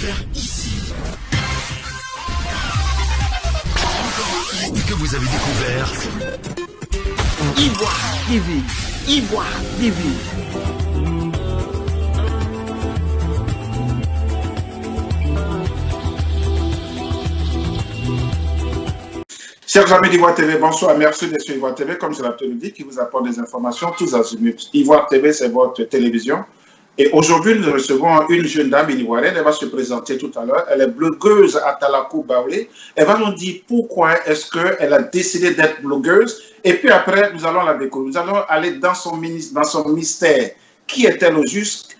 découvert ici. Et que vous avez découvert Ivoire TV. Ivoire TV. Chers amis d'Ivoire TV, bonsoir, merci d'être sur Ivoire TV, comme je l'ai le dit, qui vous apporte des informations tous azimuts. Ivoire TV, c'est votre télévision. Et aujourd'hui, nous recevons une jeune dame ivoirienne, elle va se présenter tout à l'heure. Elle est blogueuse à Talakou Baoulé. Elle va nous dire pourquoi est-ce qu'elle a décidé d'être blogueuse. Et puis après, nous allons la découvrir. Nous allons aller dans son mystère. Qui est-elle au juste?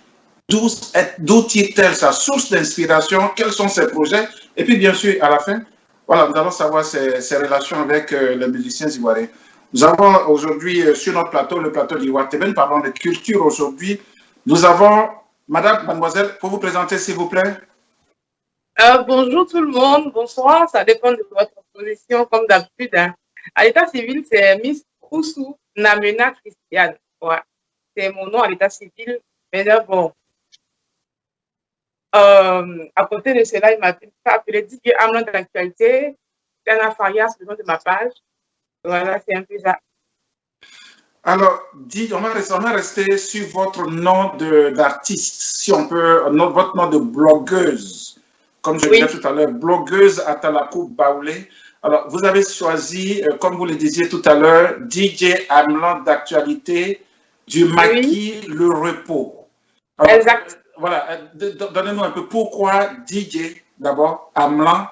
D'où tire-t-elle sa source d'inspiration? Quels sont ses projets? Et puis bien sûr, à la fin, voilà, nous allons savoir ses relations avec les musiciens ivoiriens. Nous avons aujourd'hui sur notre plateau, le plateau d'Ivoire TV, nous parlons de culture aujourd'hui. Nous avons, madame, mademoiselle, pour vous présenter s'il vous plaît. Bonjour tout le monde, bonsoir, ça dépend de votre position comme d'habitude. Hein. À l'état civil, c'est Miss Koussou Namena Christiane. Ouais. C'est mon nom à l'état civil. Mais là, bon, à côté de cela, il m'a appelé DJ Amlan de l'actualité. Diana Faria, c'est le nom de ma page. Voilà, c'est un peu ça. Alors, on va rester sur votre nom d'artiste, si on peut, votre nom de blogueuse. Comme je disais tout à l'heure, blogueuse à Talakou Baoulé. Alors, vous avez choisi, comme vous le disiez tout à l'heure, DJ Amlan d'actualité du maquis Le Repos. Alors, exact. Voilà, donnez-nous un peu pourquoi DJ, d'abord, Amlan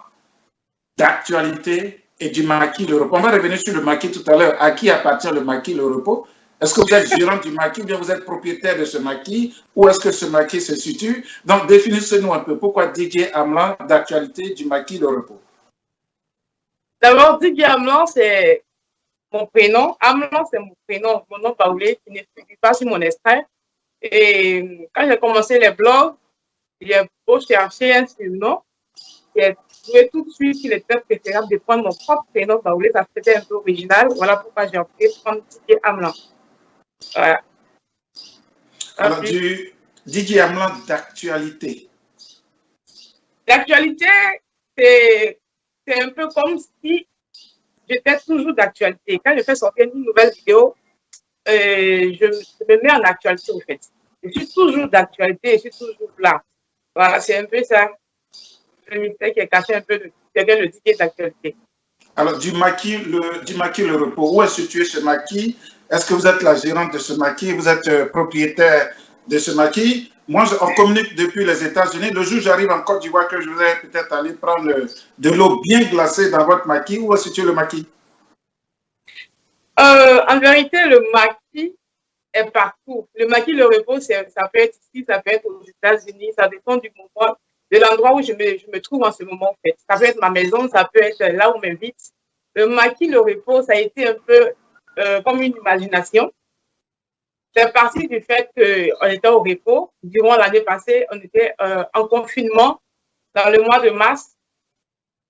d'actualité et du maquis Le Repos. On va revenir sur le maquis tout à l'heure. À qui appartient le maquis Le Repos? Est-ce que vous êtes gérant du maquis ou bien vous êtes propriétaire de ce maquis? Où est-ce que ce maquis se situe? Donc, définissez-nous un peu. Pourquoi DJ Amlan d'actualité du maquis Le Repos? D'abord, DJ Amlan, c'est mon prénom. Amlan, c'est mon prénom, mon nom baoulé qui ne figure pas sur mon extrait. Et quand j'ai commencé les blogs, j'ai beau chercher un surnom. J'ai trouvé tout de suite qu'il était préférable de prendre mon propre prénom baoulé. Ça faisait un peu original. Voilà pourquoi j'ai opté pour prendre DJ Amlan. Voilà. Alors, du DJ Amlan d'actualité. L'actualité, c'est un peu comme si j'étais toujours d'actualité. Quand je fais sortir une nouvelle vidéo, je me mets en actualité, en fait. Je suis toujours d'actualité, je suis toujours là. Voilà, c'est un peu ça. Le mystère qui est caché un peu de le DJ d'actualité. Alors, du maquis Le Repos, où est situé ce maquis? Est-ce que vous êtes la gérante de ce maquis? Vous êtes propriétaire de ce maquis? Moi, on communique depuis les États-Unis. Le jour où j'arrive en Côte d'Ivoire, que je voudrais peut-être aller prendre de l'eau bien glacée dans votre maquis, où est situé le maquis? En vérité, le maquis est partout. Le maquis Le Repos, ça peut être ici, ça peut être aux États-Unis, ça dépend du moment, de l'endroit où je me trouve en ce moment, en fait. Ça peut être ma maison, ça peut être là où on m'invite. Le maquis Le Repos, ça a été un peu comme une imagination. C'est parti du fait qu'on était au repos. Durant l'année passée, on était en confinement dans le mois de mars,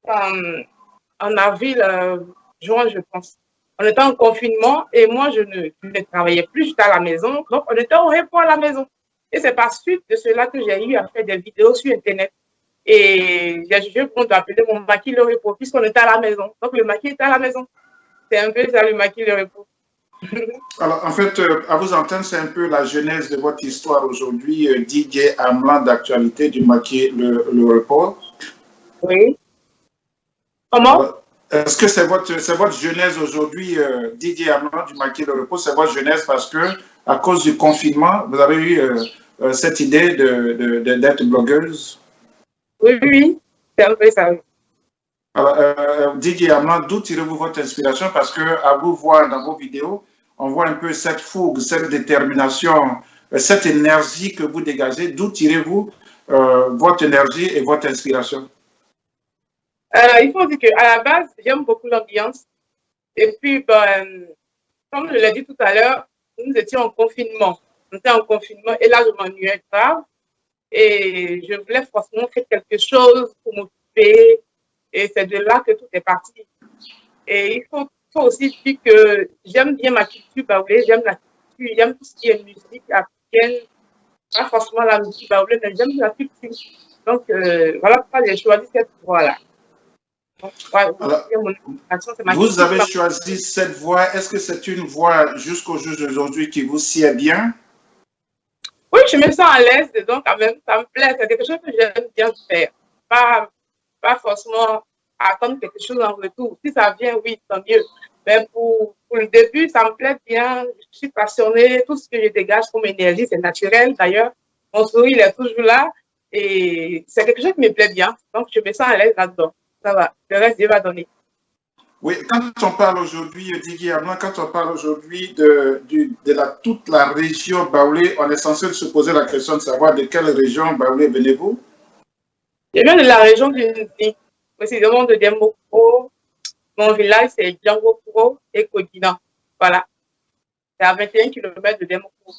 en avril, juin, je pense. On était en confinement et moi, je ne travaillais plus, j'étais à la maison. Donc, on était au repos à la maison. Et c'est par suite de cela que j'ai eu à faire des vidéos sur Internet. Et j'ai jugé bon d'appeler mon maquis Le Repos, puisqu'on était à la maison. Donc, le maquis était à la maison. C'est un peu ça, le maquis Le Repos. Alors, en fait, à vous entendre, c'est un peu la genèse de votre histoire aujourd'hui, DJ Amlan d'actualité du maquis Le Repos. Oui. Comment? Est-ce que c'est votre genèse aujourd'hui, DJ Amlan du maquis Le Repos? C'est votre genèse parce que, à cause du confinement, vous avez eu cette idée d'être blogueuse? Oui, c'est un peu ça. Alors, DJ Amlan, d'où tirez-vous votre inspiration? Parce que, à vous voir dans vos vidéos, on voit un peu cette fougue, cette détermination, cette énergie que vous dégagez. D'où tirez-vous votre énergie et votre inspiration? Il faut dire qu'à la base, j'aime beaucoup l'ambiance. Et puis, comme je l'ai dit tout à l'heure, nous étions en confinement. On était en confinement et là, je m'ennuyais grave. Et je voulais forcément faire quelque chose pour m'occuper. Et c'est de là que tout est parti. Et il faut aussi dire que j'aime bien ma culture baoulée, j'aime la culture, j'aime tout ce qui est musique africaine. Pas forcément la musique baoulée, mais j'aime la culture. Donc, voilà pourquoi j'ai choisi cette voie-là. Alors, vous avez choisi cette voie. Est-ce que c'est une voie jusqu'au jour d'aujourd'hui qui vous sied bien? Oui, je me sens à l'aise dedans quand même. Ça me plaît. C'est quelque chose que j'aime bien faire. Pas forcément attendre quelque chose en retour. Si ça vient, oui, tant mieux. Mais pour le début, ça me plaît bien. Je suis passionnée. Tout ce que je dégage comme énergie, c'est naturel d'ailleurs. Mon sourire, il est toujours là. Et c'est quelque chose qui me plaît bien. Donc, je me sens à l'aise là-dedans. Ça va. Le reste, Dieu va donner. Oui, quand on parle aujourd'hui, Digui Amlan, quand on parle aujourd'hui toute la région Baoulé, on est censé se poser la question de savoir de quelle région Baoulé venez-vous? Je viens de la région du Nidi, précisément de Demoko. Mon village, c'est Djangopuro et Kodina. Voilà. C'est à 21 km de Demoko.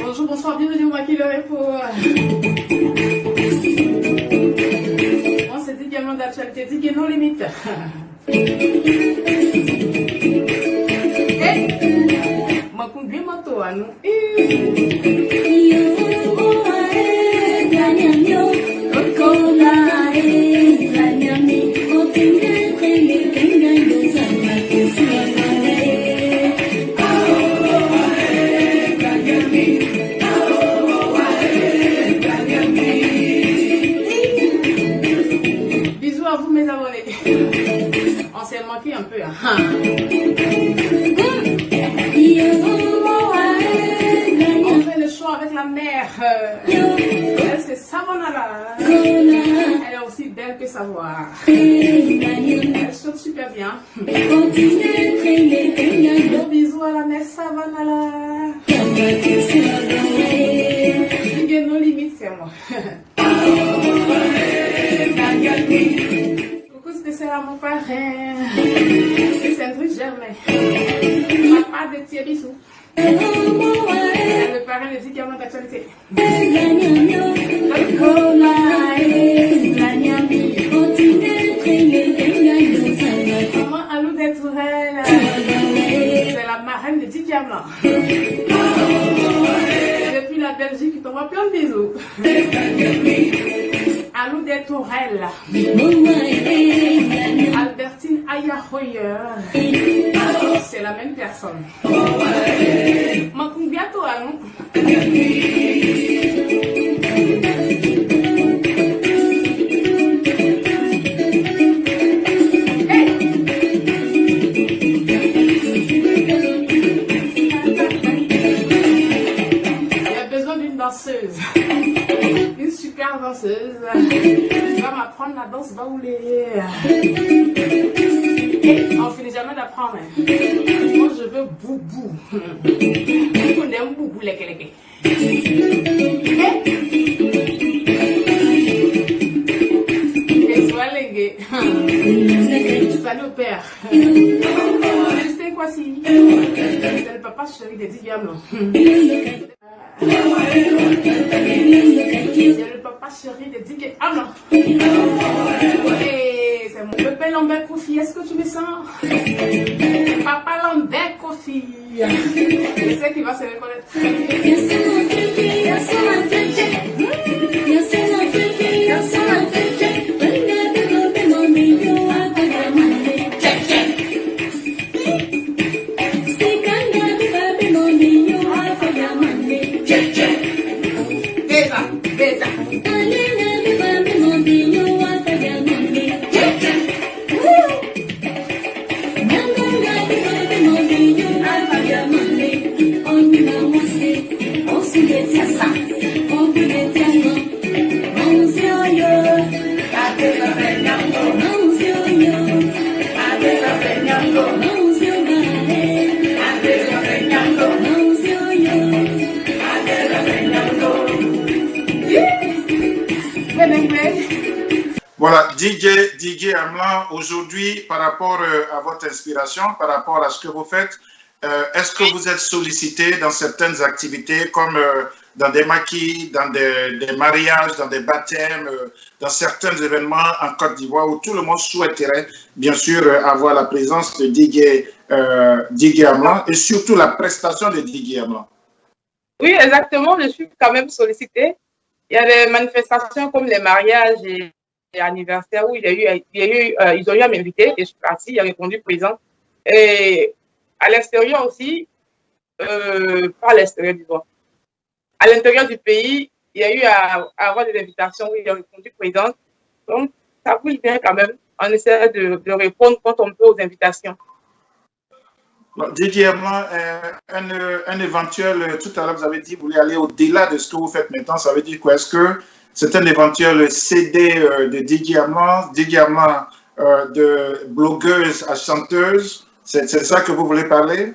Bonjour, bonsoir, bienvenue au Maki le Repos. Moi, c'est Digui Amlan d'actualité, Digui non limite. Makumbi moto à nous. Bisous à vous mes abonnés. On s'est manqué un peu. On fait le choix avec la mère. Elle, c'est Savonala. Elle est aussi belle que savoir. Elle chante super bien. Gros bisous à la mère Savonala. No limite, c'est moi. Coucou spécial à mon parrain. C'est un truc germain. Papa de Thierry Sou. Le parrain de Digui Amlan d'actualité. Maman Alou Detourelle. C'est la marraine de Digui Amlan. Depuis la Belgique, il t'envoie plein de bisous. Alou Detourelle. Albertine Ayahoyer. C'est la même personne. Mancoum bientôt à nous. Danseuse, une super danseuse. Tu vas m'apprendre la danse baoulé. On finit jamais d'apprendre. Moi je veux boubou. On aime boubou les keleke. Et sois légué. Salut au père. Tu sais quoi si? C'est le papa chéri de Digui Amlan. C'est le papa chéri de Digui Amlan. C'est mon bébé Lambert Kofi. Est-ce que tu me sens? Papa Lambert Kofi. Je sais qu'il va se reconnaître. Voilà, Digui Amlan, aujourd'hui, par rapport à votre inspiration, par rapport à ce que vous faites, est-ce que vous êtes sollicité dans certaines activités comme dans des maquis, dans des mariages, dans des baptêmes, dans certains événements en Côte d'Ivoire où tout le monde souhaiterait, bien sûr, avoir la présence de Digui Amlan et surtout la prestation de Digui Amlan? Oui, exactement. Je suis quand même sollicitée. Il y a des manifestations comme les mariages et anniversaires où ils ont eu à m'inviter et je suis partie, j'ai répondu présent. Et à l'extérieur aussi, pas à l'extérieur du droit. À l'intérieur du pays, il y a eu à avoir des invitations où j'ai répondu présent. Donc, ça bouge bien quand même. On essaie de répondre quand on peut aux invitations. Didier Amlan, un éventuel, tout à l'heure vous avez dit que vous voulez aller au-delà de ce que vous faites maintenant, ça veut dire quoi? Est-ce que c'est un éventuel CD de Didier Amlan de blogueuse à chanteuse? C'est ça que vous voulez parler?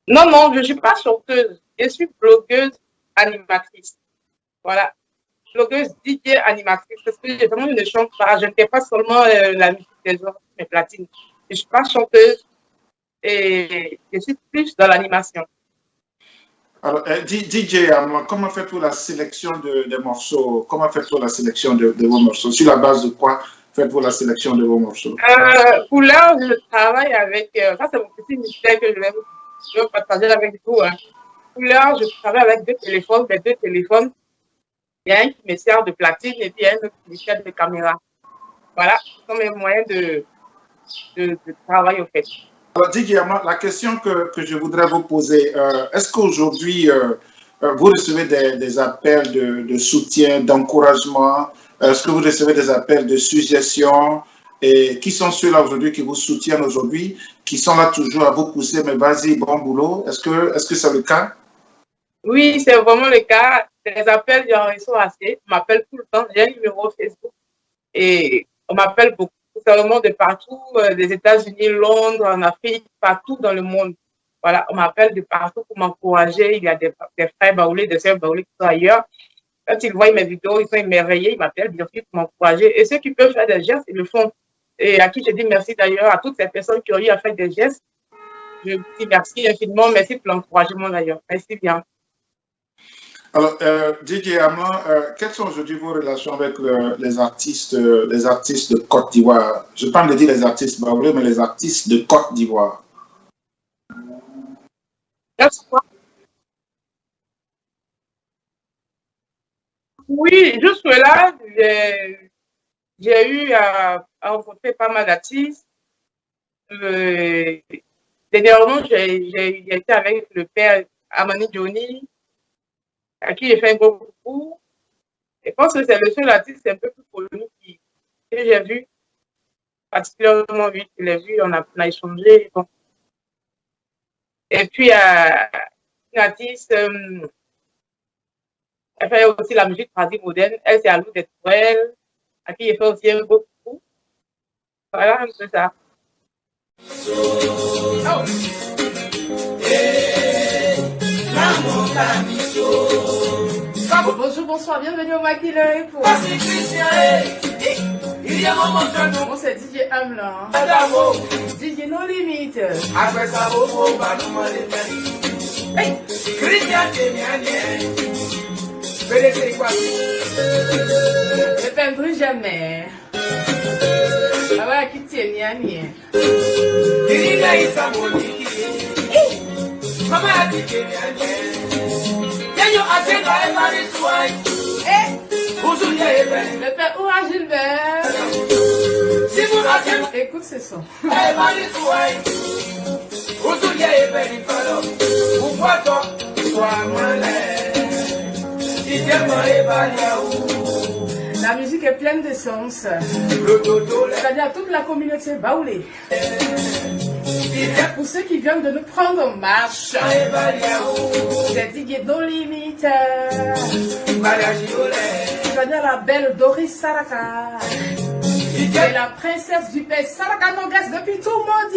Non, non, je ne suis pas chanteuse, je suis blogueuse animatrice. Voilà, blogueuse DJ animatrice, parce que vraiment je ne chante pas, je ne fais pas seulement la musique des autres, mes platines. Je ne suis pas chanteuse. Et je suis plus dans l'animation. Alors, DJ, comment faites-vous la sélection des morceaux? Comment faites-vous la sélection de vos morceaux? Sur la base de quoi faites-vous la sélection de vos morceaux? Couleur, je travaille avec... ça, c'est mon petit mystère que je vais partager avec vous. Hein. Couleur, je travaille avec deux téléphones. Les deux téléphones, il y a un qui me sert de platine et puis il y a un autre qui me sert de caméra. Voilà, ce sont mes moyens de travail, au fait. Alors, Didier, la question que je voudrais vous poser, est-ce qu'aujourd'hui, vous recevez des appels de soutien, d'encouragement? Est-ce que vous recevez des appels de suggestions? Et qui sont ceux-là aujourd'hui qui vous soutiennent aujourd'hui, qui sont là toujours à vous pousser, mais vas-y, bon boulot? Est-ce que c'est le cas? Oui, c'est vraiment le cas. Des appels, j'en reçois assez. On m'appelle tout le temps. J'ai un numéro Facebook et on m'appelle beaucoup. C'est vraiment de partout, des États-Unis, Londres, en Afrique, partout dans le monde. Voilà, on m'appelle de partout pour m'encourager. Il y a des frères baoulés, des sœurs baoulés qui sont ailleurs. Quand ils voient mes vidéos, ils sont émerveillés, ils m'appellent bien sûr pour m'encourager. Et ceux qui peuvent faire des gestes, ils le font. Et à qui je dis merci d'ailleurs, à toutes ces personnes qui ont eu à faire des gestes. Je dis merci infiniment, merci pour l'encouragement d'ailleurs. Merci bien. Alors, Didier Amlan, quelles sont aujourd'hui vos relations avec les artistes de Côte d'Ivoire? Je parle de dire les artistes baoulés, mais les artistes de Côte d'Ivoire. Oui, jusque-là, j'ai eu à rencontrer pas mal d'artistes. Dernièrement, j'ai été avec le père Amani Johnny, à qui j'ai fait un gros coucou. Je pense que c'est le seul artiste un peu plus connu que j'ai vu, particulièrement lui, je l'ai vu, on a échangé. Bon. Et puis, une artiste, elle fait aussi la musique traditionnelle moderne, elle c'est Alou des Tourelles, à qui j'ai fait aussi un gros coucou. Voilà un peu ça. Oh. Bonjour, bonsoir, bienvenue au Maquilleur pour... Bon, c'est DJ Amlan. DJ No Limit. Hey. Ne peindrai jamais. Ah ouais, qui tient ni. Le père Oura Gilbert. Écoute ce son. La musique est pleine de sens. C'est-à-dire toute la communauté baoulée. Pour ceux qui viennent de nous prendre en marche, c'est Didier No Limit. C'est-à-dire la belle Doris Saraka. Et la princesse du pays Saraka Nongas depuis tout le monde.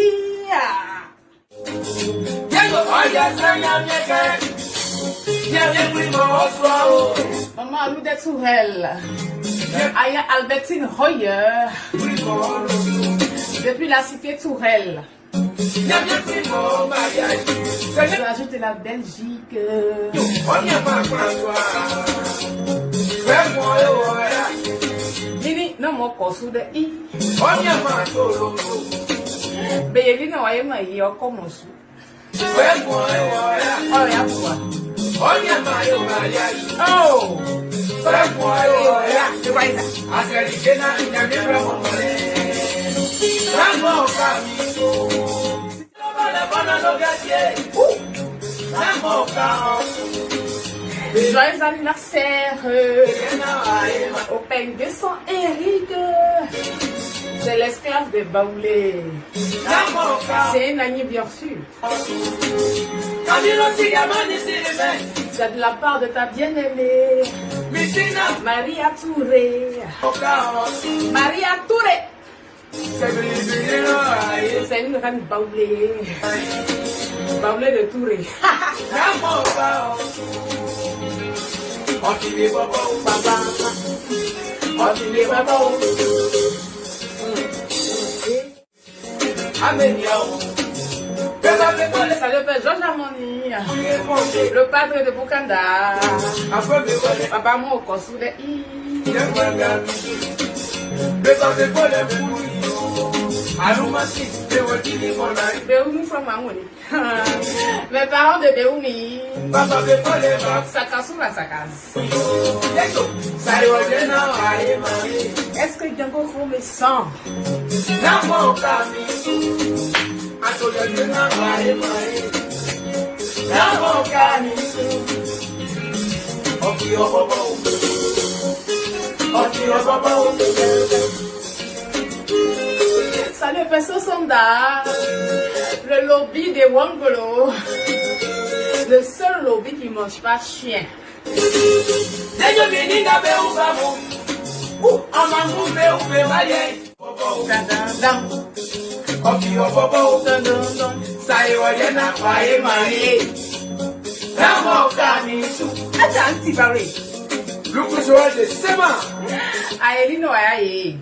Maman Alou des Tourelles. Aya Albertine Hoyer. Depuis la cité Tourelle. Je ajoute la Belgique. Nini, non, mon corso de I. Béli, non, il y a un commence. Oh, il y a quoi? Oh! The riser. Joyeux anniversaire au père de son Eric. C'est l'esclave de Baoulé. C'est une amie bien sûr. C'est de la part de ta bien-aimée Maria Touré. Maria Touré. C'est une reine Baoulé. Baoulé de Touré. Salut Père Georges Harmonie, le padre de Bukanda, papa moi au Kossou de Béoumi from Mamouni. Mes parents de Béoumi. Sakassou la Sakas. Est-ce que Django faut me sang? Salut Pesso Sonda, le lobby de Wangolo, le seul lobby qui mange pas chien. Aelino ayaye.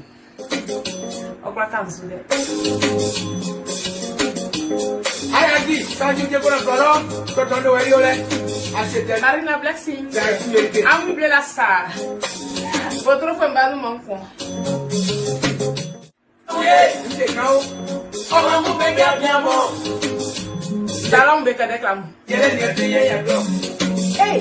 Marina Blessing, I'm oublié la star. Votre femme va nous manquer. Dalam beka deklam. Hey,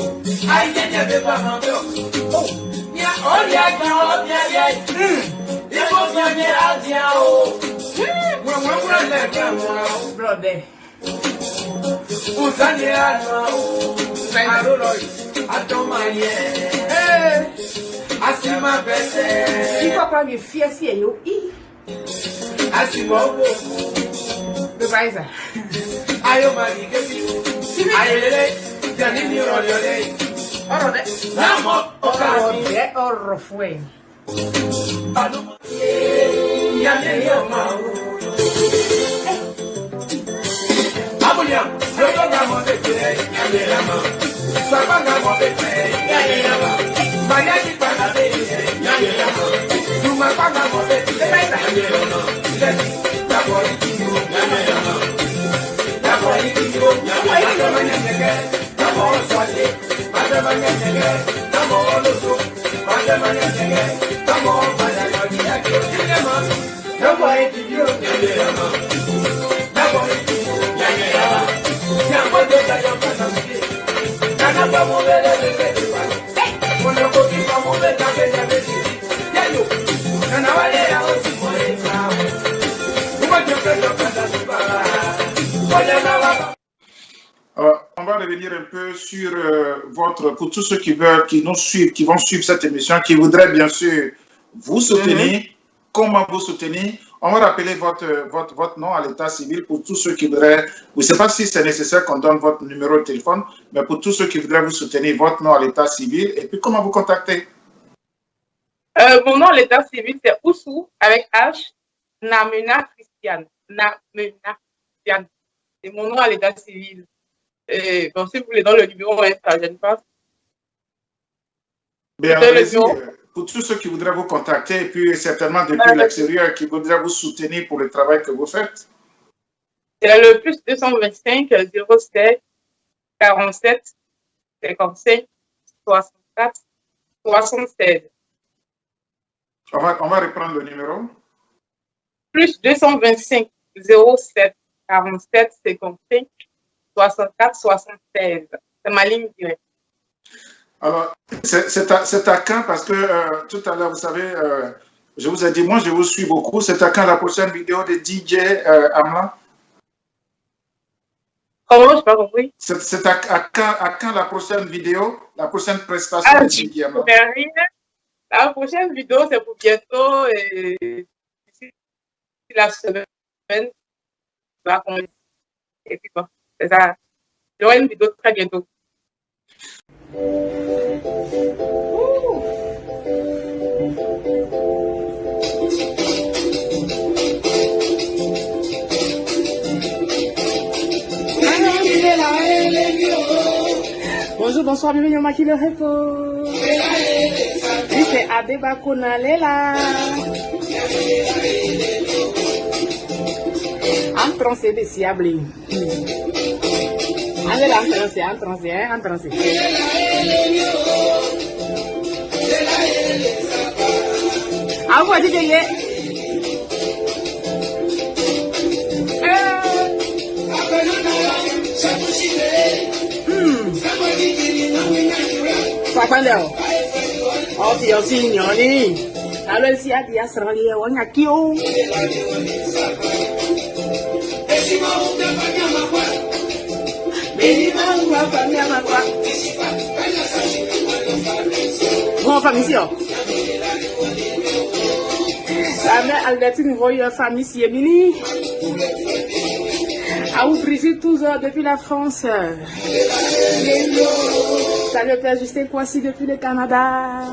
brother. Il faut pas me fier si elle the riser. On va revenir un peu sur pour tous ceux qui veulent, qui nous suivent, qui vont suivre cette émission, qui voudraient bien sûr vous soutenir. Comment vous soutenir? On va rappeler votre nom à l'état civil pour tous ceux qui voudraient. Je ne sais pas si c'est nécessaire qu'on donne votre numéro de téléphone, mais pour tous ceux qui voudraient vous soutenir, votre nom à l'état civil et puis comment vous contacter? Mon nom à l'état civil, c'est Oussou avec H, Namena Christiane. Namena Christiane. C'est mon nom à l'état civil. Bon, si vous voulez dans le numéro, ça ne gêne pas. Bien, pour tous ceux qui voudraient vous contacter et puis certainement depuis l'extérieur qui voudraient vous soutenir pour le travail que vous faites. C'est le plus 225 07 47 55 64 76. On va reprendre le numéro. Plus 225 07 47 55 64 76. C'est ma ligne directe. Alors, c'est à quand? Parce que tout à l'heure, vous savez, je vous ai dit, moi, je vous suis beaucoup. C'est à quand la prochaine vidéo de DJ Amla? Comment? Je n'ai pas compris. C'est à quand la prochaine vidéo, la prochaine prestation de DJ Amla? La prochaine vidéo, c'est pour bientôt. Et la semaine, et puis bon, c'est ça. Il y aura une vidéo très bientôt. Bonjour, bonsoir, bienvenue au Maki le repos. Oui, c'est Adeba Konalela. En français, des siables. Allez là, en français. Ah, vous dites Papa Leo. Oh, Dio Signori. Allora si ha di essere lì, ogni acchio. Buon famiglia. La mère Albertine voit famille Siemini. À vous Brigitte toujours depuis la France. Salut Père Justin Kwasi depuis le Canada.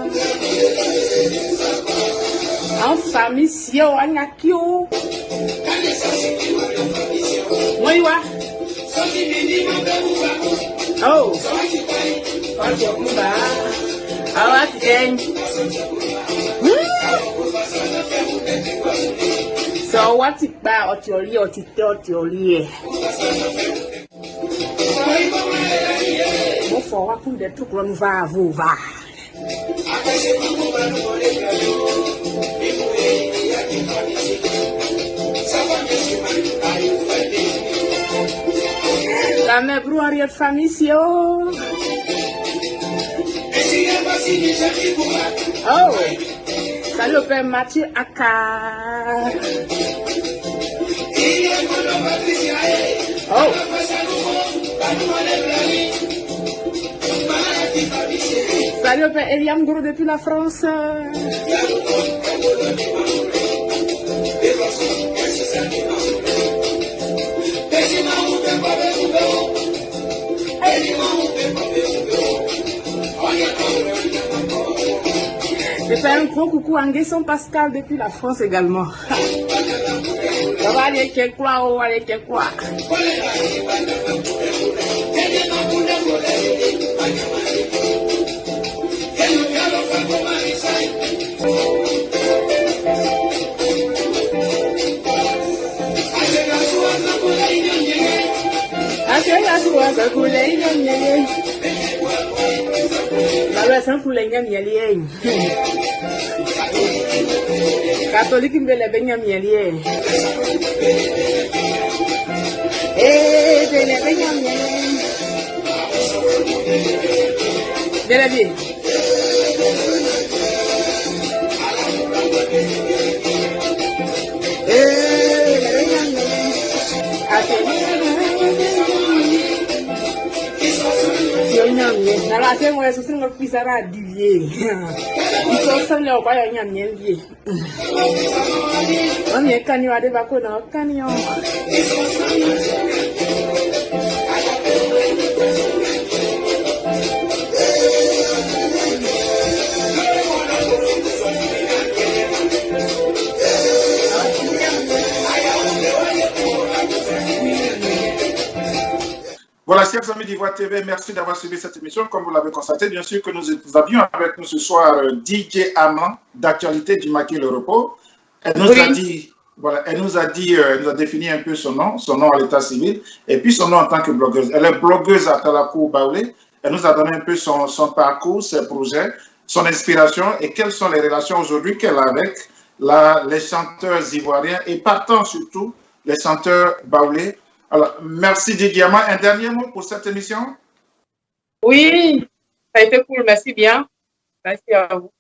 En famille Sio Anyakio. Moiwa. Oh. So what it ba otioli otioli. Mo for wa kun de tukron va vuva. La mère brouhaha de famille sio. Oh. Salut au père Mathieu Aka. Oh. Salut au père Eliam Gros depuis la France. Je fais un gros coucou à Nguesson Pascal depuis la France également. Ça va aller quelque quoi, on va aller quelque quoi. Catholique me le baigne mielier. Eh, je le baigne mielier. De la vie. Nala moi je suis un pisara divier. Il faut seulement au pas y en lié. On est canyon à des bacons dans canyon. Voilà, chers amis d'Ivoire TV, merci d'avoir suivi cette émission. Comme vous l'avez constaté, bien sûr que nous avions avec nous ce soir DJ Amla, d'actualité du Maki le repos. Elle nous a dit, voilà, elle nous a défini un peu son nom à l'état civil, et puis son nom en tant que blogueuse. Elle est blogueuse à Talakou Baoulé. Elle nous a donné un peu son parcours, ses projets, son inspiration et quelles sont les relations aujourd'hui qu'elle a avec les chanteurs ivoiriens et partant surtout les chanteurs baoulés. Alors, merci Didiama. Un dernier mot pour cette émission? Oui, ça a été cool. Merci bien. Merci à vous.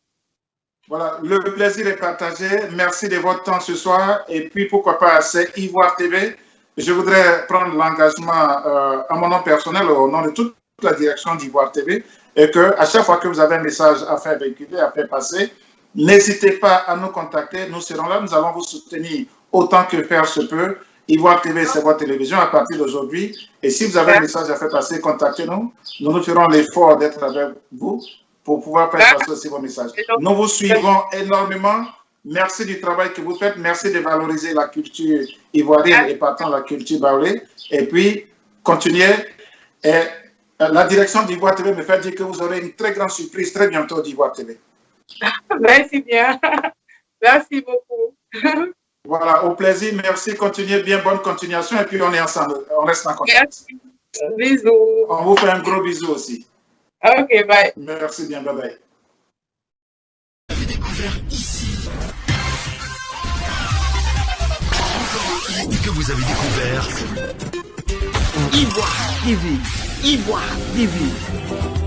Voilà, le plaisir est partagé. Merci de votre temps ce soir. Et puis, pourquoi pas, c'est Ivoire TV. Je voudrais prendre l'engagement à mon nom personnel, au nom de toute la direction d'Ivoire TV, et que à chaque fois que vous avez un message à faire véhiculer, à faire passer, n'hésitez pas à nous contacter. Nous serons là. Nous allons vous soutenir autant que faire se peut. Ivoire TV, c'est votre télévision à partir d'aujourd'hui. Et si vous avez un message à faire passer, contactez-nous. Nous ferons l'effort d'être avec vous pour pouvoir faire passer aussi vos messages. Nous vous suivons énormément. Merci du travail que vous faites. Merci de valoriser la culture ivoirienne et partant la culture baoulée. Et puis, continuez. Et la direction d'Ivoire TV me fait dire que vous aurez une très grande surprise très bientôt d'Ivoire TV. Merci bien. Merci beaucoup. Voilà, au plaisir. Merci. Continuez bien. Bonne continuation. Et puis, on est ensemble. On reste en contact. Merci. Bisous. On vous fait un gros bisou aussi. Ok, bye. Merci bien. Bye bye. Vous avez découvert ici. Que vous avez découvert Ivoire TV. Ivoire TV.